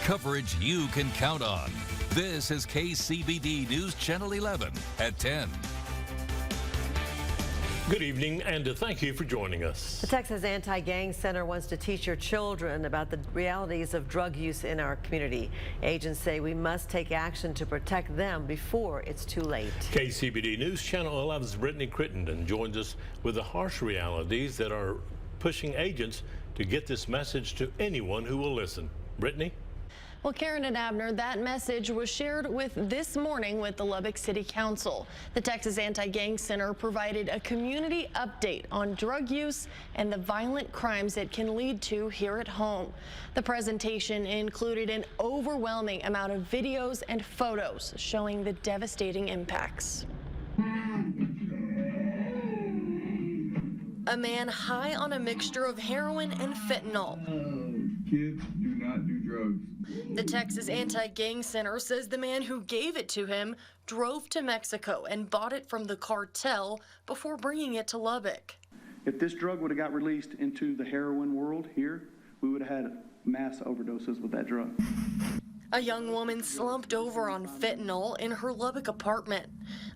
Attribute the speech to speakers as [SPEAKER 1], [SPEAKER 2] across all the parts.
[SPEAKER 1] Coverage you can count on. This is KCBD News Channel 11 at 10.
[SPEAKER 2] Good evening, and thank you for joining us.
[SPEAKER 3] The Texas Anti-Gang Center wants to teach your children about the realities of drug use in our community. Agents say we must take action to protect them before it's too late.
[SPEAKER 2] KCBD News Channel 11's Brittany Crittenden joins us with the harsh realities that are pushing agents to get this message to anyone who will listen. Brittany?
[SPEAKER 4] Well, Karen and Abner, that message was shared this morning with the Lubbock City Council. The Texas Anti-Gang Center provided a community update on drug use and the violent crimes it can lead to here at home. The presentation included an overwhelming amount of videos and photos showing the devastating impacts. A man high on a mixture of heroin and fentanyl.
[SPEAKER 5] Kids do not do drugs.
[SPEAKER 4] The Texas Anti-Gang Center says the man who gave it to him drove to Mexico and bought it from the cartel before bringing it to Lubbock.
[SPEAKER 6] If this drug would have got released into the heroin world here, we would have had mass overdoses with that drug.
[SPEAKER 4] A young woman slumped over on fentanyl in her Lubbock apartment.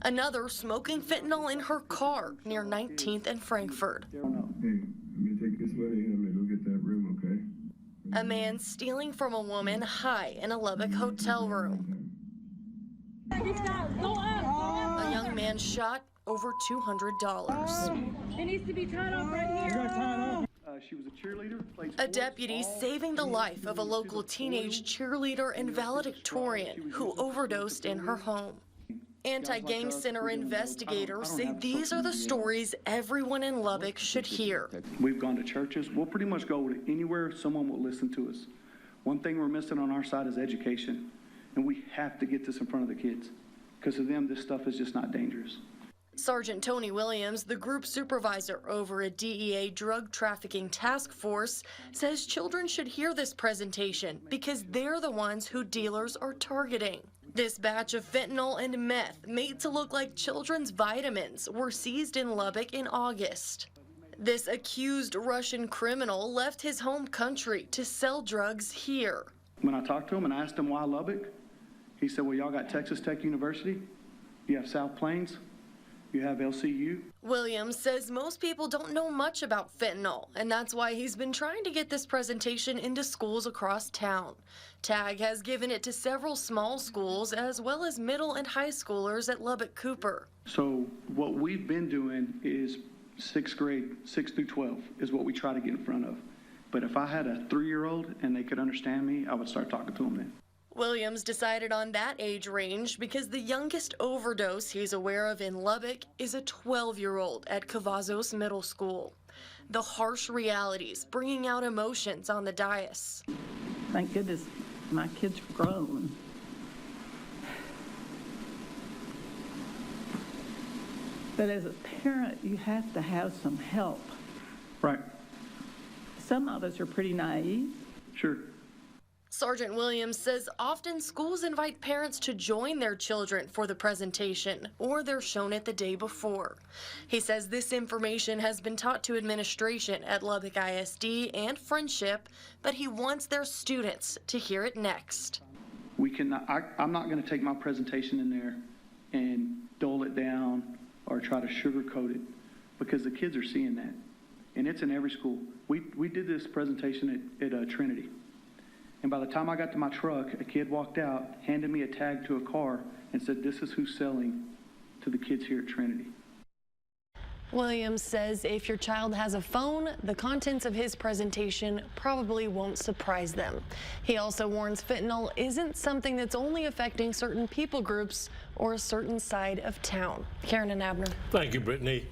[SPEAKER 4] Another smoking fentanyl in her car near 19th and Frankfurt.
[SPEAKER 5] Hey, let me take this money and I'm gonna go get that room, okay?
[SPEAKER 4] A man stealing from a woman high in a Lubbock hotel room. A young man shot over $200.
[SPEAKER 7] It needs to be tied off right here.
[SPEAKER 6] She was a cheerleader.
[SPEAKER 4] A deputy saving the life of a local teenage cheerleader and valedictorian who overdosed in her home. Anti-Gang Center investigators say these are the stories everyone in Lubbock should hear.
[SPEAKER 6] We've gone to churches. We'll pretty much go to anywhere someone will listen to us. One thing we're missing on our side is education, and we have to get this in front of the kids. Because of them, this stuff is just not dangerous.
[SPEAKER 4] Sergeant Tony Williams, the group supervisor over a DEA drug trafficking task force, says children should hear this presentation because they're the ones who dealers are targeting. This batch of fentanyl and meth made to look like children's vitamins were seized in Lubbock in August. This accused Russian criminal left his home country to sell drugs here.
[SPEAKER 6] When I talked to him and asked him why Lubbock, he said, well, y'all got Texas Tech University, you have South Plains, you have LCU.
[SPEAKER 4] Williams says most people don't know much about fentanyl, and that's why he's been trying to get this presentation into schools across town. TAG has given it to several small schools as well as middle and high schoolers at Lubbock Cooper.
[SPEAKER 6] So what we've been doing is 6th grade, 6 through 12 is what we try to get in front of. But if I had a 3-year-old and they could understand me, I would start talking to them then.
[SPEAKER 4] Williams decided on that age range because the youngest overdose he's aware of in Lubbock is a 12-year-old at Cavazos Middle School. The harsh realities bringing out emotions on the dais.
[SPEAKER 8] Thank goodness my kids are grown. But as a parent, you have to have some help.
[SPEAKER 6] Right.
[SPEAKER 8] Some of us are pretty naive.
[SPEAKER 6] Sure.
[SPEAKER 4] Sergeant Williams says often schools invite parents to join their children for the presentation, or they're shown it the day before. He says this information has been taught to administration at Lubbock ISD and Friendship, but he wants their students to hear it next.
[SPEAKER 6] I'm not going to take my presentation in there and dole it down or try to sugarcoat it, because the kids are seeing that. And it's in every school. We did this presentation at Trinity. And by the time I got to my truck, a kid walked out, handed me a tag to a car, and said, this is who's selling to the kids here at Trinity.
[SPEAKER 4] Williams says if your child has a phone, the contents of his presentation probably won't surprise them. He also warns fentanyl isn't something that's only affecting certain people groups or a certain side of town. Karen and Abner.
[SPEAKER 2] Thank you, Brittany.